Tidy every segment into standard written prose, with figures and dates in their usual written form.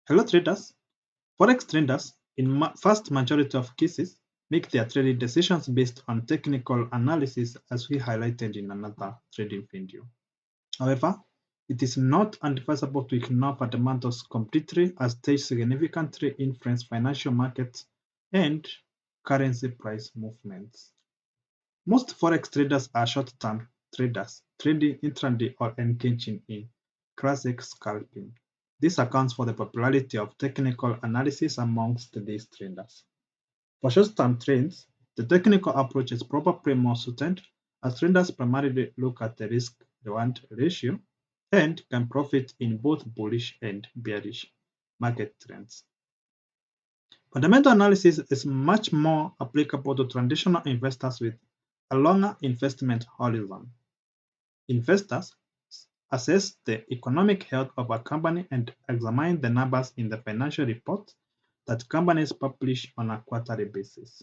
Hello traders. Forex traders, in vast majority of cases, make their trading decisions based on technical analysis as we highlighted in another trading video. However, it is not advisable to ignore fundamentals completely as they significantly influence financial markets and currency price movements. Most Forex traders are short-term traders, trading intraday or engaging in classic scalping. This accounts for the popularity of technical analysis amongst these traders. For short-term trades, the technical approach is probably more suited as traders primarily look at the risk-reward ratio and can profit in both bullish and bearish market trends. Fundamental analysis is much more applicable to traditional investors with a longer investment horizon. Investors assess the economic health of a company and examine the numbers in the financial reports that companies publish on a quarterly basis.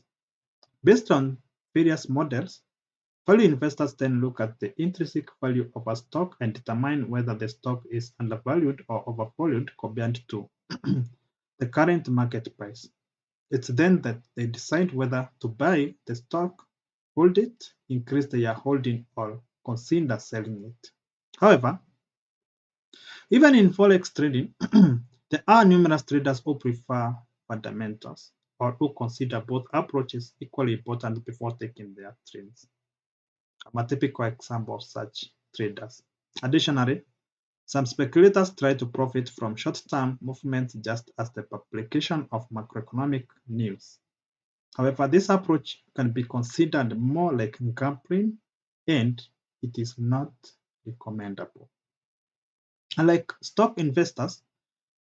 Based on various models, value investors then look at the intrinsic value of a stock and determine whether the stock is undervalued or overvalued compared to the current market price. It's then that they decide whether to buy the stock, hold it, increase their holding, or consider selling it. However, even in Forex trading, there are numerous traders who prefer fundamentals or who consider both approaches equally important before taking their trades. I'm a typical example of such traders. Additionally, some speculators try to profit from short-term movements just as the publication of macroeconomic news. However, this approach can be considered more like gambling and it is not recommendable. Unlike stock investors,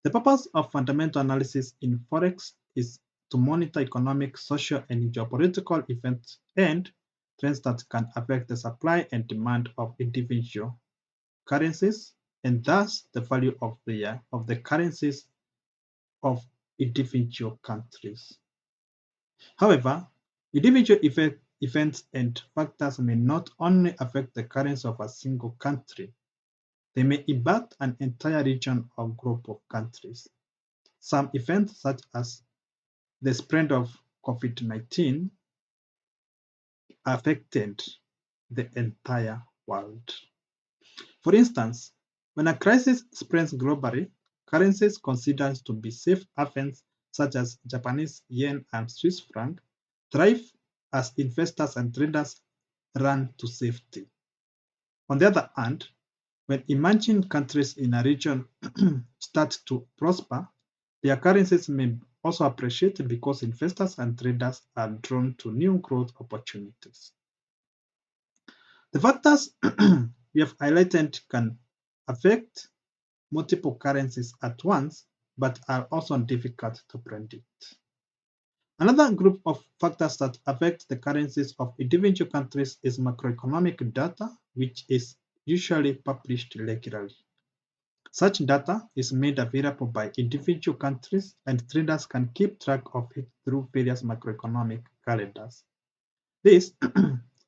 the purpose of fundamental analysis in Forex is to monitor economic, social, and geopolitical events and trends that can affect the supply and demand of individual currencies and thus the value of the currencies of individual countries. However, individual events and factors may not only affect the currency of a single country, they may impact an entire region or group of countries. Some events, such as the spread of COVID-19, affected the entire world. For instance, when a crisis spreads globally, currencies considered to be safe havens, such as Japanese yen and Swiss franc, thrive as investors and traders run to safety. On the other hand, when emerging countries in a region start to prosper, their currencies may also appreciate because investors and traders are drawn to new growth opportunities. The factors we have highlighted can affect multiple currencies at once, but are also difficult to predict. Another group of factors that affect the currencies of individual countries is macroeconomic data, which is usually published regularly. Such data is made available by individual countries, and traders can keep track of it through various macroeconomic calendars. This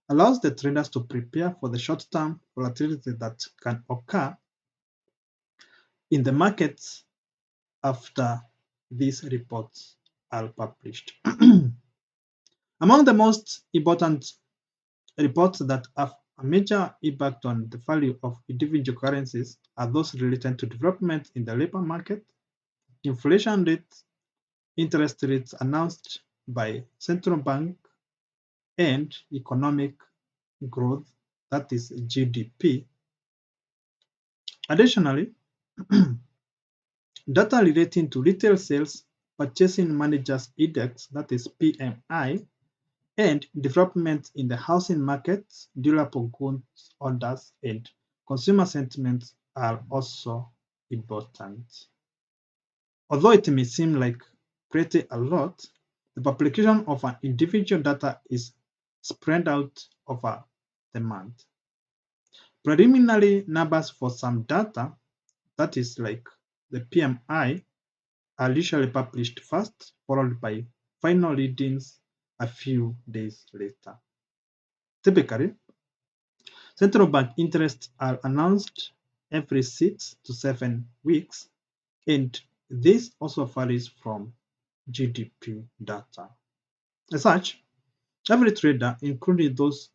allows the traders to prepare for the short-term volatility that can occur in the markets after these reports are published. Among the most important reports that have a major impact on the value of individual currencies are those related to development in the labor market, inflation rates, interest rates announced by central bank, and economic growth, that is GDP. Additionally, data relating to retail sales, purchasing managers index, that is PMI, and development in the housing market, durable goods orders, and consumer sentiments are also important. Although it may seem like pretty a lot, the publication of an individual data is spread out over the month. Preliminary numbers for some data, that is like the PMI, are usually published first, followed by final readings a few days later. Typically, central bank interests are announced every 6 to 7 weeks, and This also varies from GDP data. As such, every trader, including those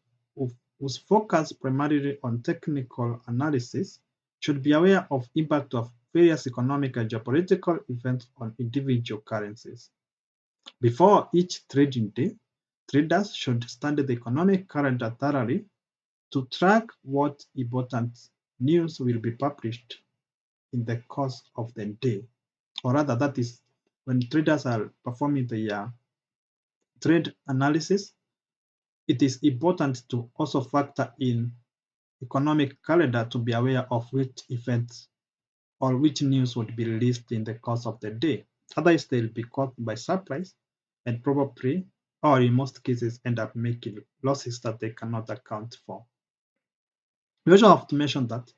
whose focus primarily on technical analysis, should be aware of impact of various economic and geopolitical events on individual currencies. Before each trading day, traders should study the economic calendar thoroughly to track what important news will be published in the course of the day. Or rather, that is when traders are performing their trade analysis, it is important to also factor in economic calendar to be aware of which events or which news would be released in the course of the day. Otherwise, they'll be caught by surprise and probably, or in most cases, end up making losses that they cannot account for. We also have to mention that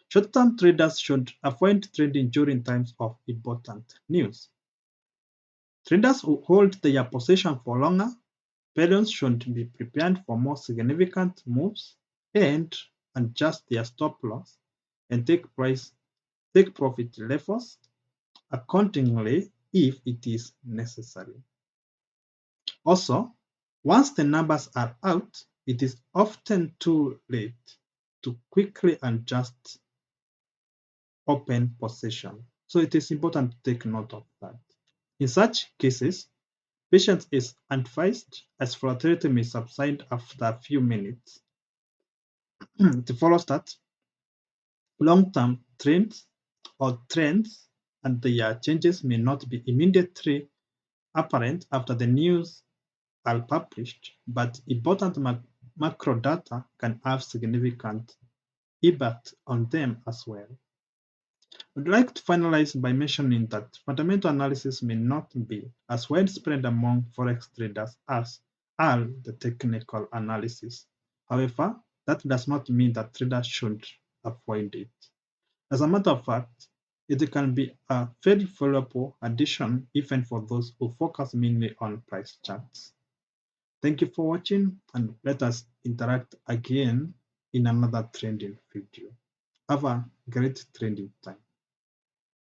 short-term traders should avoid trading during times of important news. Traders who hold their position for longer periods should be prepared for more significant moves and adjust their stop loss and take profit levels accordingly if it is necessary. Also, once the numbers are out, it is often too late to quickly adjust open position. So it is important to take note of that. In such cases, patience is advised as volatility may subside after a few minutes. To follow that, long-term trends and their changes may not be immediately apparent after the news are published, but important macro data can have significant impact on them as well. I'd like to finalize by mentioning that fundamental analysis may not be as widespread among Forex traders as are the technical analysis. However, that does not mean that traders should avoid it. As a matter of fact, it can be a very valuable addition even for those who focus mainly on price charts. Thank you for watching and let us interact again in another trending video. Have a great trending time.